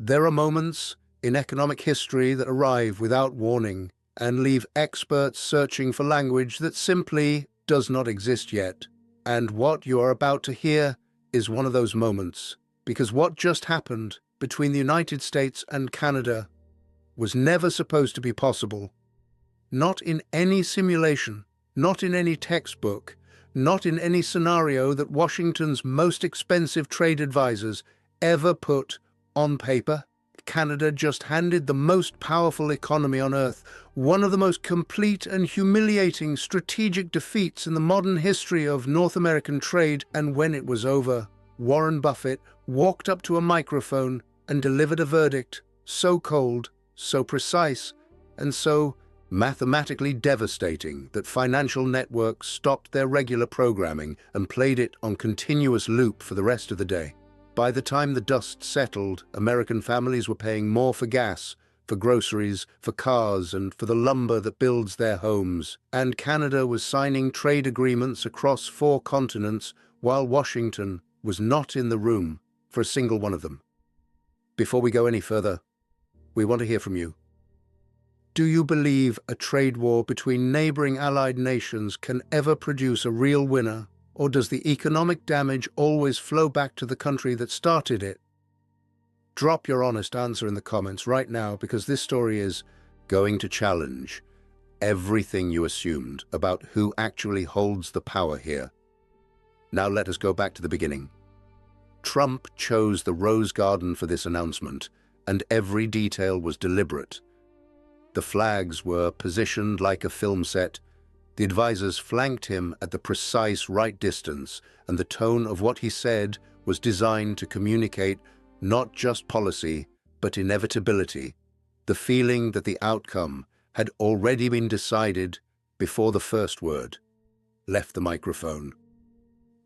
There are moments in economic history that arrive without warning and leave experts searching for language that simply does not exist yet. And what you are about to hear is one of those moments, because what just happened between the United States and Canada was never supposed to be possible. Not in any simulation, not in any textbook, not in any scenario that Washington's most expensive trade advisors ever put on paper. Canada just handed the most powerful economy on Earth one of the most complete and humiliating strategic defeats in the modern history of North American trade, and when it was over, Warren Buffett walked up to a microphone and delivered a verdict so cold, so precise, and so mathematically devastating that financial networks stopped their regular programming and played it on continuous loop for the rest of the day. By the time the dust settled, American families were paying more for gas, for groceries, for cars, and for the lumber that builds their homes. And Canada was signing trade agreements across 4 continents, while Washington was not in the room for a single one of them. Before we go any further, we want to hear from you. Do you believe a trade war between neighboring allied nations can ever produce a real winner? Or does the economic damage always flow back to the country that started it? Drop your honest answer in the comments right now, because this story is going to challenge everything you assumed about who actually holds the power here. Now let us go back to the beginning. Trump chose the Rose Garden for this announcement, and every detail was deliberate. The flags were positioned like a film set. The advisors flanked him at the precise right distance, and the tone of what he said was designed to communicate not just policy, but inevitability, the feeling that the outcome had already been decided before the first word left the microphone.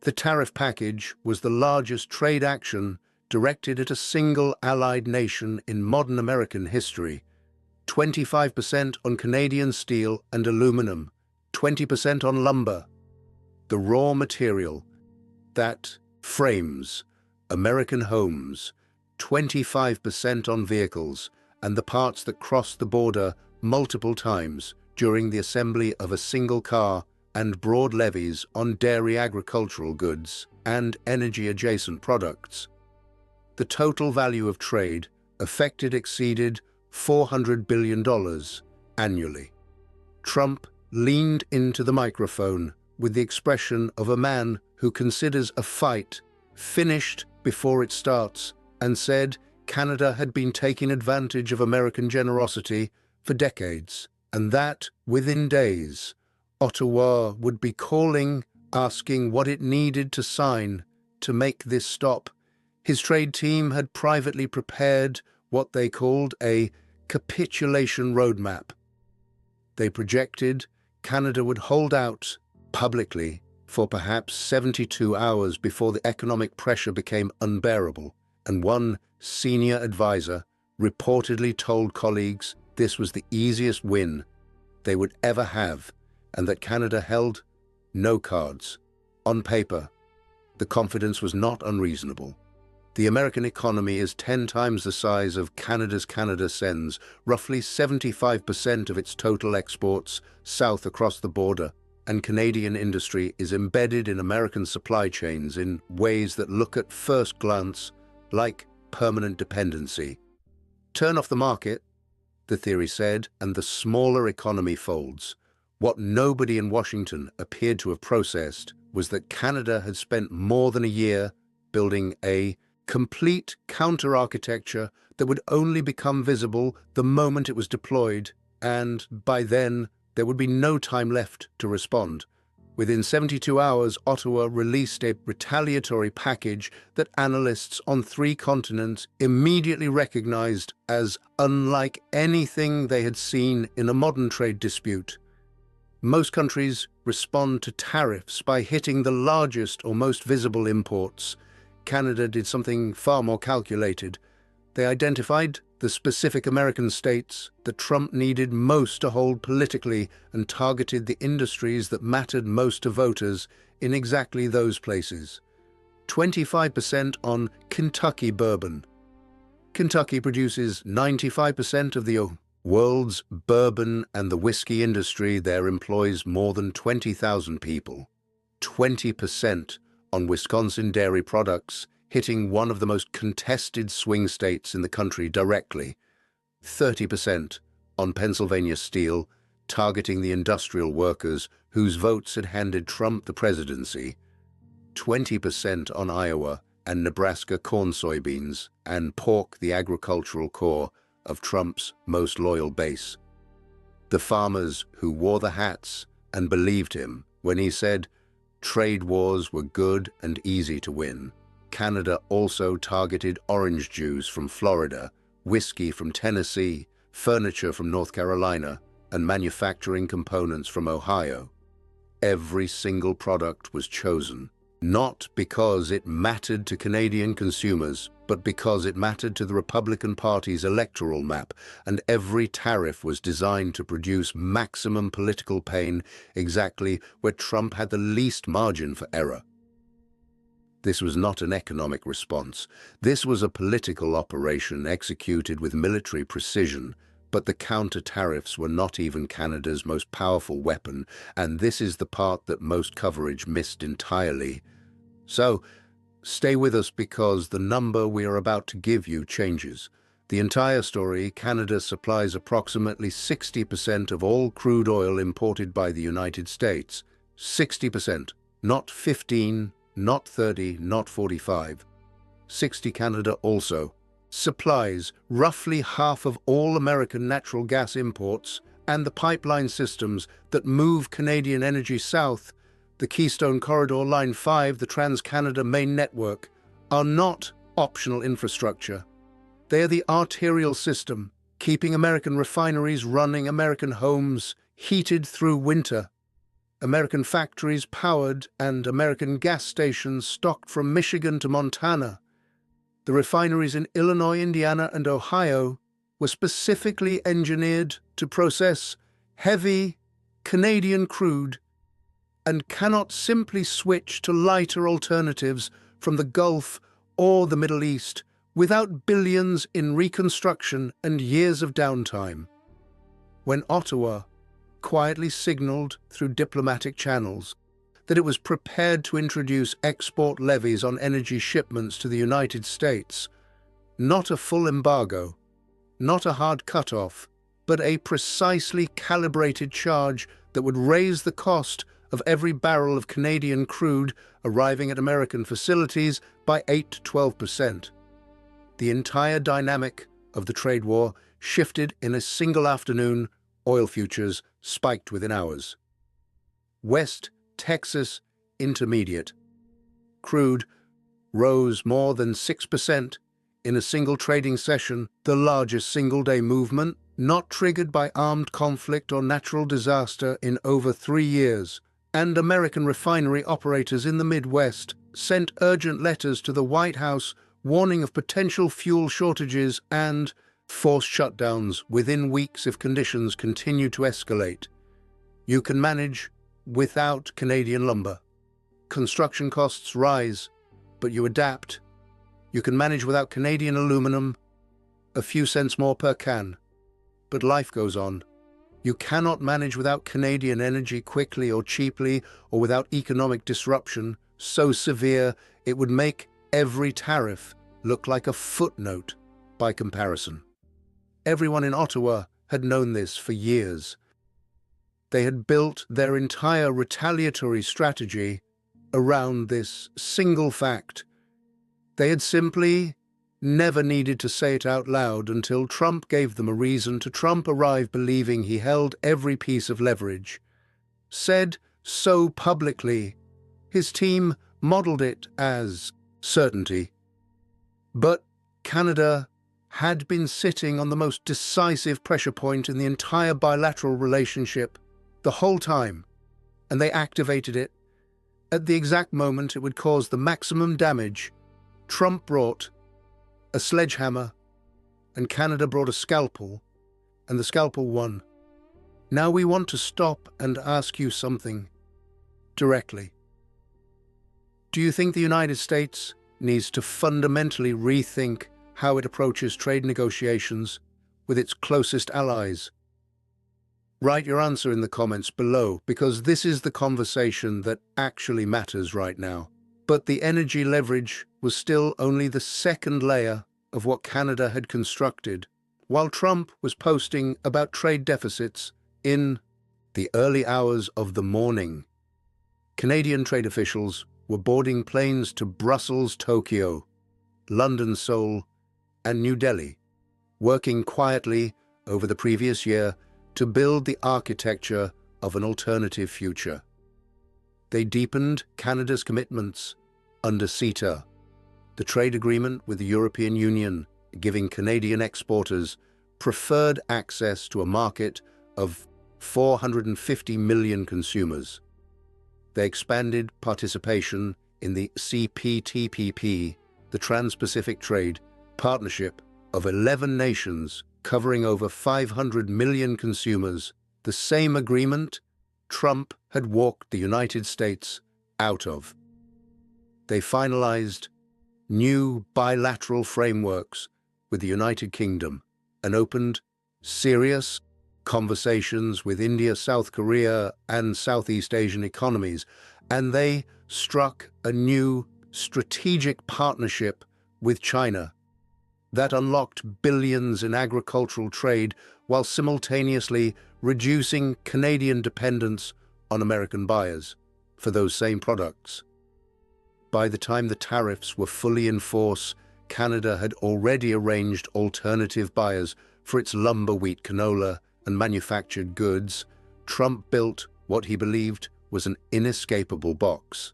The tariff package was the largest trade action directed at a single allied nation in modern American history. 25% on Canadian steel and aluminum, 20% on lumber, the raw material that frames American homes, 25% on vehicles, and the parts that cross the border multiple times during the assembly of a single car, and broad levies on dairy agricultural goods and energy-adjacent products. The total value of trade affected exceeded $400 billion annually. Trump leaned into the microphone with the expression of a man who considers a fight finished before it starts, and said Canada had been taking advantage of American generosity for decades, and that, within days, Ottawa would be calling, asking what it needed to sign to make this stop. His trade team had privately prepared what they called a capitulation roadmap. They projected Canada would hold out publicly for perhaps 72 hours before the economic pressure became unbearable, and one senior advisor reportedly told colleagues this was the easiest win they would ever have, and that Canada held no cards. On paper, the confidence was not unreasonable. The American economy is 10 times the size of Canada's. Canada sends roughly 75% of its total exports south across the border, and Canadian industry is embedded in American supply chains in ways that look at first glance like permanent dependency. Turn off the market, the theory said, and the smaller economy folds. What nobody in Washington appeared to have processed was that Canada had spent more than a year building a complete counter-architecture that would only become visible the moment it was deployed, and by then there would be no time left to respond. Within 72 hours, Ottawa released a retaliatory package that analysts on 3 continents immediately recognized as unlike anything they had seen in a modern trade dispute. Most countries respond to tariffs by hitting the largest or most visible imports. Canada did something far more calculated. They identified the specific American states that Trump needed most to hold politically and targeted the industries that mattered most to voters in exactly those places. 25% on Kentucky bourbon, Kentucky produces 95% of the world's bourbon, and the whiskey industry there employs more than 20,000 people. 20% on Wisconsin dairy products, hitting one of the most contested swing states in the country directly. 30% on Pennsylvania steel, targeting the industrial workers whose votes had handed Trump the presidency. 20% on Iowa and Nebraska corn, soybeans, and pork, the agricultural core of Trump's most loyal base. The farmers who wore the hats and believed him when he said trade wars were good and easy to win. Canada also targeted orange juice from Florida, whiskey from Tennessee, furniture from North Carolina, and manufacturing components from Ohio. Every single product was chosen, not because it mattered to Canadian consumers, but because it mattered to the Republican Party's electoral map, and every tariff was designed to produce maximum political pain exactly where Trump had the least margin for error. This was not an economic response. This was a political operation executed with military precision, but the counter-tariffs were not even Canada's most powerful weapon, and this is the part that most coverage missed entirely. So, stay with us because the number we are about to give you changes. The entire story: Canada supplies approximately 60% of all crude oil imported by the United States. 60%, not 15, not 30, not 45. 60. Canada also supplies roughly half of all American natural gas imports, and the pipeline systems that move Canadian energy south, the Keystone Corridor, Line 5, the Trans-Canada Main Network, are not optional infrastructure. They are the arterial system, keeping American refineries running, American homes heated through winter, American factories powered, and American gas stations stocked from Michigan to Montana. The refineries in Illinois, Indiana, and Ohio were specifically engineered to process heavy Canadian crude and cannot simply switch to lighter alternatives from the Gulf or the Middle East without billions in reconstruction and years of downtime. When Ottawa quietly signaled through diplomatic channels that it was prepared to introduce export levies on energy shipments to the United States, not a full embargo, not a hard cutoff, but a precisely calibrated charge that would raise the cost of every barrel of Canadian crude arriving at American facilities by 8 to 12%. The entire dynamic of the trade war shifted in a single afternoon. Oil futures spiked within hours. West Texas Intermediate crude rose more than 6% in a single trading session, the largest single-day movement, not triggered by armed conflict or natural disaster in over 3 years. And American refinery operators in the Midwest sent urgent letters to the White House warning of potential fuel shortages and forced shutdowns within weeks if conditions continue to escalate. You can manage without Canadian lumber. Construction costs rise, but you adapt. You can manage without Canadian aluminum, a few cents more per can. But life goes on. You cannot manage without Canadian energy quickly or cheaply, or without economic disruption so severe it would make every tariff look like a footnote by comparison. Everyone in Ottawa had known this for years. They had built their entire retaliatory strategy around this single fact. They had simply never needed to say it out loud until Trump gave them a reason to. Trump arrived believing he held every piece of leverage. Said so publicly, his team modeled it as certainty. But Canada had been sitting on the most decisive pressure point in the entire bilateral relationship the whole time, and they activated it at the exact moment it would cause the maximum damage. Trump brought a sledgehammer, and Canada brought a scalpel, and the scalpel won. Now we want to stop and ask you something directly. Do you think the United States needs to fundamentally rethink how it approaches trade negotiations with its closest allies? Write your answer in the comments below, because this is the conversation that actually matters right now. But the energy leverage was still only the second layer of what Canada had constructed, while Trump was posting about trade deficits in the early hours of the morning. Canadian trade officials were boarding planes to Brussels, Tokyo, London, Seoul, and New Delhi, working quietly over the previous year to build the architecture of an alternative future. They deepened Canada's commitments under CETA, the trade agreement with the European Union, giving Canadian exporters preferred access to a market of 450 million consumers. They expanded participation in the CPTPP, the Trans-Pacific Trade Partnership of 11 nations covering over 500 million consumers, the same agreement Trump had walked the United States out of. They finalized new bilateral frameworks with the United Kingdom and opened serious conversations with India, South Korea, and Southeast Asian economies, and they struck a new strategic partnership with China that unlocked billions in agricultural trade while simultaneously reducing Canadian dependence on American buyers for those same products. By the time the tariffs were fully in force, Canada had already arranged alternative buyers for its lumber, wheat, canola, and manufactured goods. Trump built what he believed was an inescapable box.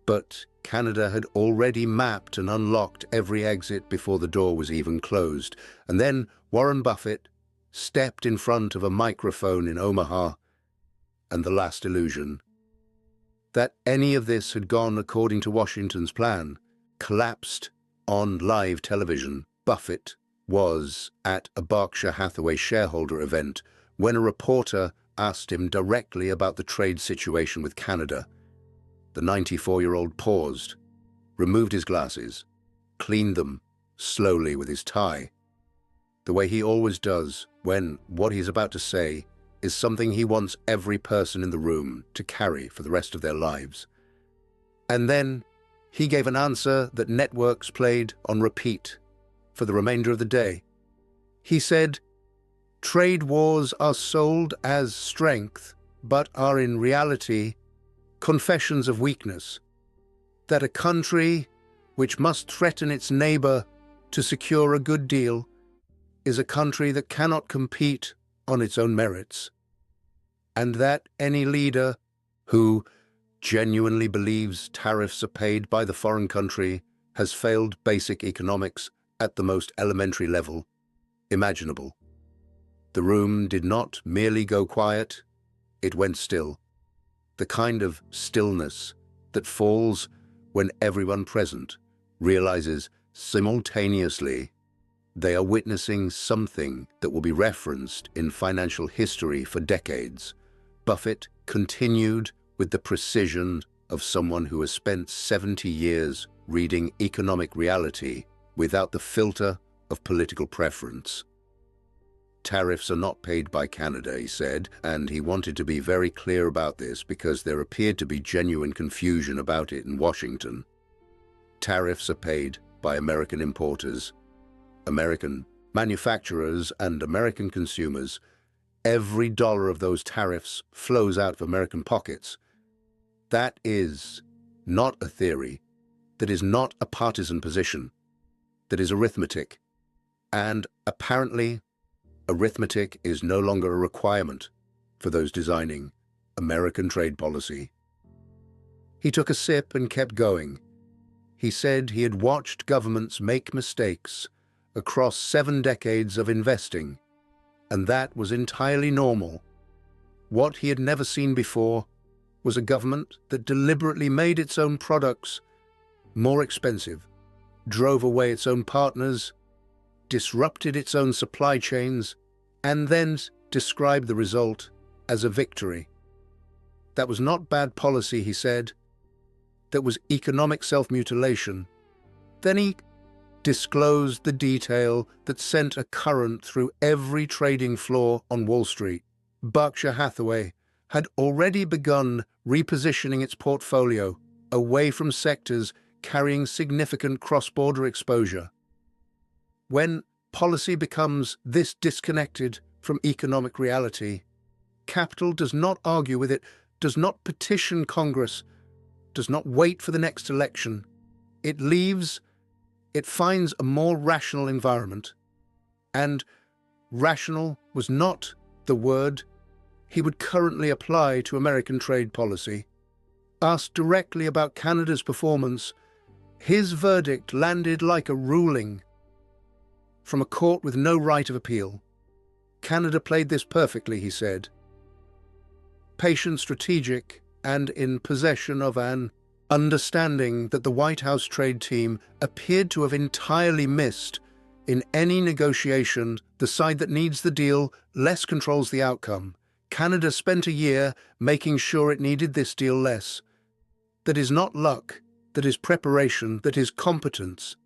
But Canada had already mapped and unlocked every exit before the door was even closed. And then Warren Buffett stepped in front of a microphone in Omaha, and the last illusion that any of this had gone according to Washington's plan collapsed on live television. Buffett was at a Berkshire Hathaway shareholder event when a reporter asked him directly about the trade situation with Canada. The 94-year-old paused, removed his glasses, cleaned them slowly with his tie, the way he always does when what he's about to say is something he wants every person in the room to carry for the rest of their lives. And then he gave an answer that networks played on repeat for the remainder of the day. He said, "Trade wars are sold as strength, but are in reality confessions of weakness. That a country which must threaten its neighbor to secure a good deal is a country that cannot compete on its own merits. And that any leader who genuinely believes tariffs are paid by the foreign country has failed basic economics at the most elementary level imaginable." The room did not merely go quiet, it went still. The kind of stillness that falls when everyone present realizes simultaneously they are witnessing something that will be referenced in financial history for decades. Buffett continued with the precision of someone who has spent 70 years reading economic reality without the filter of political preference. "Tariffs are not paid by Canada," he said, and he wanted to be very clear about this because there appeared to be genuine confusion about it in Washington. "Tariffs are paid by American importers, American manufacturers, and American consumers. Every dollar of those tariffs flows out of American pockets." That is not a theory. That is not a partisan position. That is arithmetic. And apparently, arithmetic is no longer a requirement for those designing American trade policy. He took a sip and kept going. He said he had watched governments make mistakes across 7 decades of investing, and that was entirely normal. What he had never seen before was a government that deliberately made its own products more expensive, drove away its own partners, disrupted its own supply chains, and then described the result as a victory. That was not bad policy, he said. That was economic self-mutilation. Then he disclosed the detail that sent a current through every trading floor on Wall Street. Berkshire Hathaway had already begun repositioning its portfolio away from sectors carrying significant cross-border exposure. When policy becomes this disconnected from economic reality, capital does not argue with it, does not petition Congress, does not wait for the next election. It leaves, it finds a more rational environment. And rational was not the word he would currently apply to American trade policy. Asked directly about Canada's performance, his verdict landed like a ruling from a court with no right of appeal. Canada played this perfectly, he said. Patient, strategic, and in possession of an understanding that the White House trade team appeared to have entirely missed. In any negotiation, the side that needs the deal less controls the outcome. Canada spent a year making sure it needed this deal less. That is not luck, that is preparation, that is competence.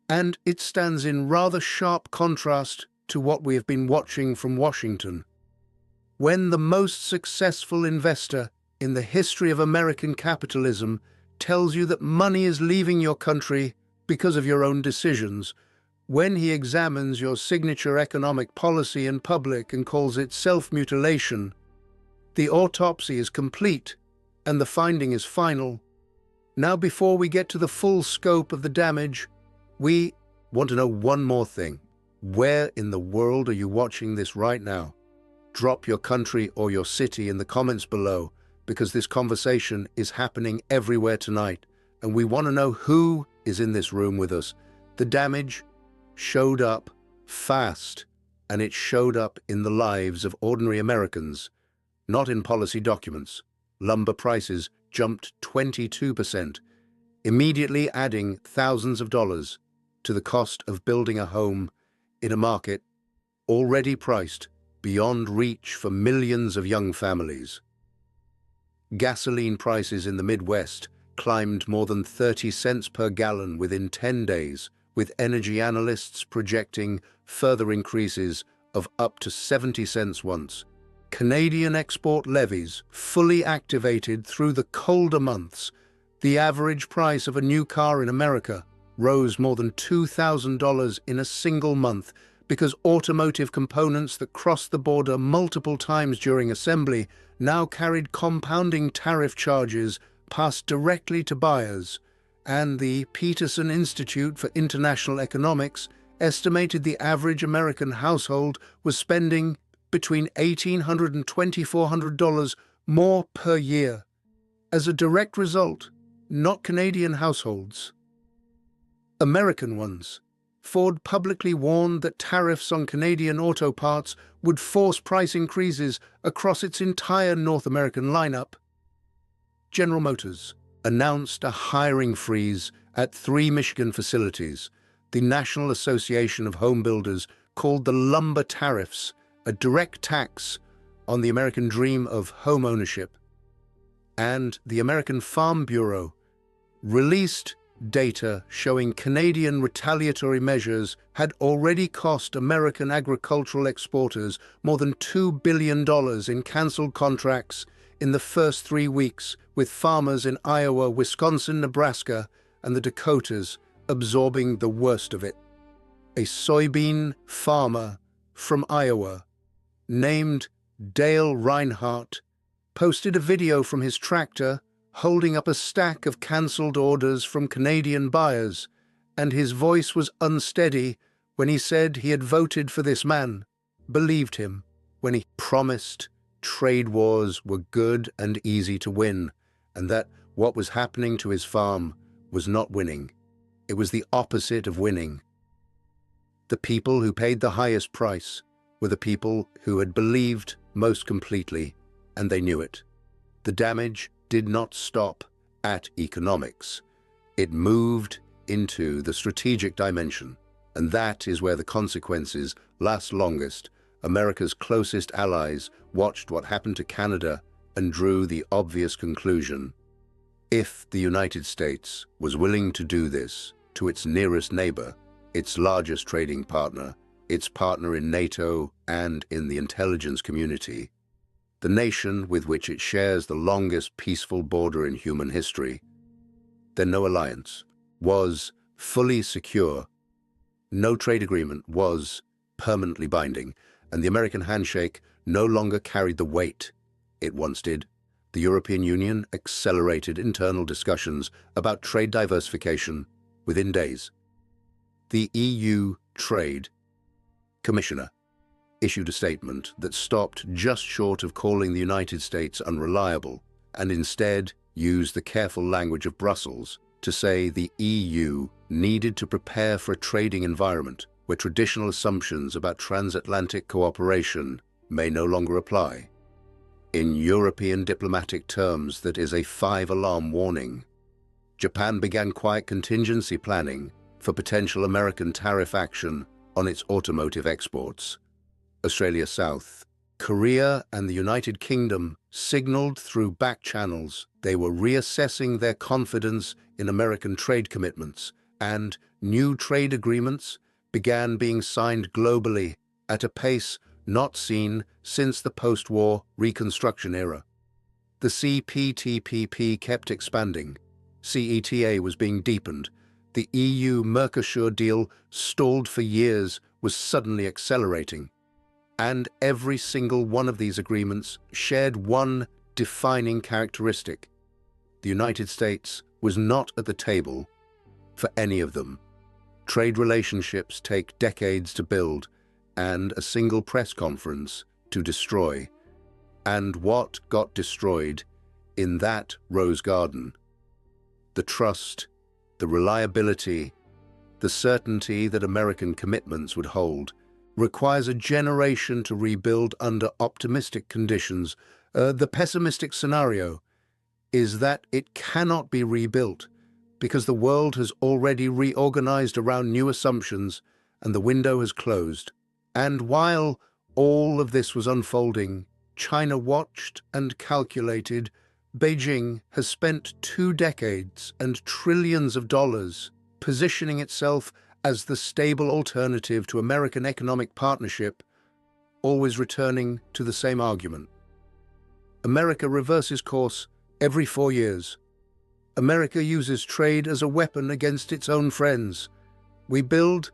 And it stands in rather sharp contrast to what we have been watching from Washington. When the most successful investor in the history of American capitalism tells you that money is leaving your country because of your own decisions, when he examines your signature economic policy in public and calls it self-mutilation, the autopsy is complete and the finding is final. Now, before we get to the full scope of the damage, we want to know one more thing. Where in the world are you watching this right now? Drop your country or your city in the comments below, because this conversation is happening everywhere tonight, and we want to know who is in this room with us. The damage showed up fast, and it showed up in the lives of ordinary Americans, not in policy documents. Lumber prices jumped 22%, immediately adding thousands of dollars to the cost of building a home in a market already priced beyond reach for millions of young families. Gasoline prices in the Midwest climbed more than 30 cents per gallon within 10 days, with energy analysts projecting further increases of up to 70 cents once. Canadian export levies fully activated through the colder months. The average price of a new car in America rose more than $2,000 in a single month because automotive components that crossed the border multiple times during assembly now carried compounding tariff charges passed directly to buyers. And the Peterson Institute for International Economics estimated the average American household was spending between $1,800 and $2,400 more per year. As a direct result, not Canadian households, American ones. Ford publicly warned that tariffs on Canadian auto parts would force price increases across its entire North American lineup. General Motors announced a hiring freeze at 3 Michigan facilities. The National Association of Home Builders called the lumber tariffs a direct tax on the American dream of home ownership. And the American Farm Bureau released data showing Canadian retaliatory measures had already cost American agricultural exporters more than $2 billion in cancelled contracts in the first 3 weeks, with farmers in Iowa, Wisconsin, Nebraska, and the Dakotas absorbing the worst of it. A soybean farmer from Iowa, named Dale Reinhardt, posted a video from his tractor holding up a stack of cancelled orders from Canadian buyers, and his voice was unsteady when he said he had voted for this man, believed him when he promised trade wars were good and easy to win, and that what was happening to his farm was not winning. It was the opposite of winning. The people who paid the highest price were the people who had believed most completely, and they knew it. The damage did not stop at economics. It moved into the strategic dimension, and that is where the consequences last longest. America's closest allies watched what happened to Canada and drew the obvious conclusion. If the United States was willing to do this, to its nearest neighbor, its largest trading partner, its partner in NATO and in the intelligence community, the nation with which it shares the longest peaceful border in human history, then no alliance was fully secure, no trade agreement was permanently binding, and the American handshake no longer carried the weight it once did. The European Union accelerated internal discussions about trade diversification within days. The EU Trade Commissioner issued a statement that stopped just short of calling the United States unreliable and instead used the careful language of Brussels to say the EU needed to prepare for a trading environment where traditional assumptions about transatlantic cooperation may no longer apply. In European diplomatic terms, that is a 5-alarm warning. Japan began quiet contingency planning for potential American tariff action on its automotive exports. Australia South Korea and the United Kingdom signaled through back channels they were reassessing their confidence in American trade commitments, and new trade agreements began being signed globally at a pace not seen since the post-war Reconstruction era. The CPTPP kept expanding. CETA was being deepened. The EU-Mercosur deal, stalled for years, was suddenly accelerating. And every single one of these agreements shared one defining characteristic. The United States was not at the table for any of them. Trade relationships take decades to build and a single press conference to destroy. And what got destroyed in that rose garden? The trust, the reliability, the certainty that American commitments would hold, requires a generation to rebuild under optimistic conditions. The pessimistic scenario is that it cannot be rebuilt because the world has already reorganized around new assumptions and the window has closed. And while all of this was unfolding, China watched and calculated. Beijing has spent 2 decades and trillions of dollars positioning itself as the stable alternative to American economic partnership, always returning to the same argument. America reverses course every 4 years. America uses trade as a weapon against its own friends. We build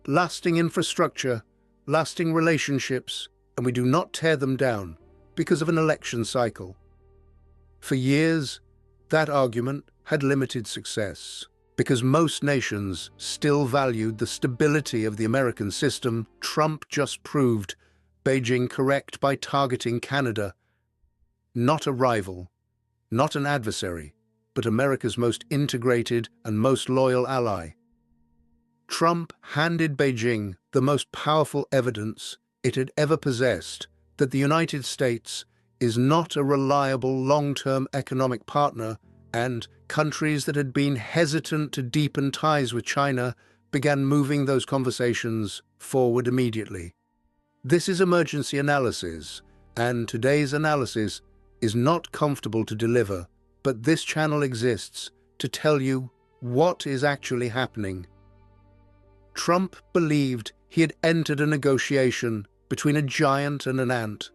lasting infrastructure, lasting relationships, and we do not tear them down because of an election cycle. For years, that argument had limited success because most nations still valued the stability of the American system. Trump just proved Beijing correct by targeting Canada, not a rival, not an adversary, but America's most integrated and most loyal ally. Trump handed Beijing the most powerful evidence it had ever possessed that the United States is not a reliable long-term economic partner, and countries that had been hesitant to deepen ties with China began moving those conversations forward immediately. This is emergency analysis, and today's analysis is not comfortable to deliver, but this channel exists to tell you what is actually happening. Trump believed he had entered a negotiation between a giant and an ant.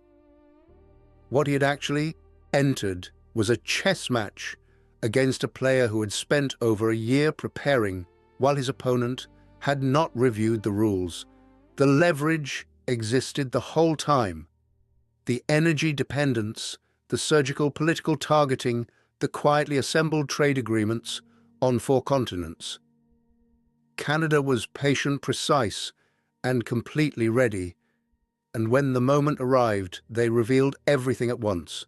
What he had actually entered was a chess match against a player who had spent over a year preparing, while his opponent had not reviewed the rules. The leverage existed the whole time. The energy dependence, the surgical political targeting, the quietly assembled trade agreements on 4 continents. Canada was patient, precise, and completely ready. And when the moment arrived, they revealed everything at once.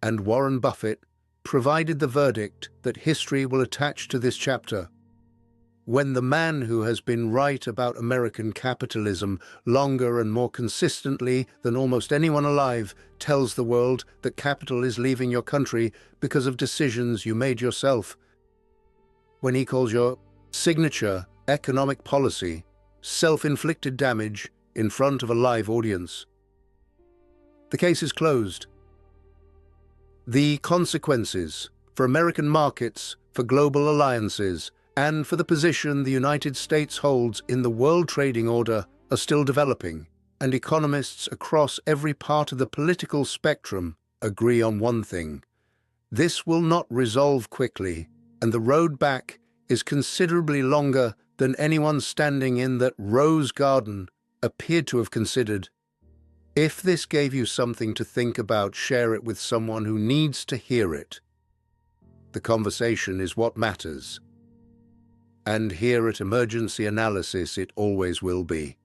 And Warren Buffett provided the verdict that history will attach to this chapter. When the man who has been right about American capitalism longer and more consistently than almost anyone alive tells the world that capital is leaving your country because of decisions you made yourself, when he calls your signature economic policy self-inflicted damage in front of a live audience, the case is closed. The consequences for American markets, for global alliances, and for the position the United States holds in the world trading order are still developing, and economists across every part of the political spectrum agree on one thing. This will not resolve quickly, and the road back is considerably longer than anyone standing in that rose garden appeared to have considered. If this gave you something to think about, share it with someone who needs to hear it. The conversation is what matters. And here at Emergency Analysis, it always will be.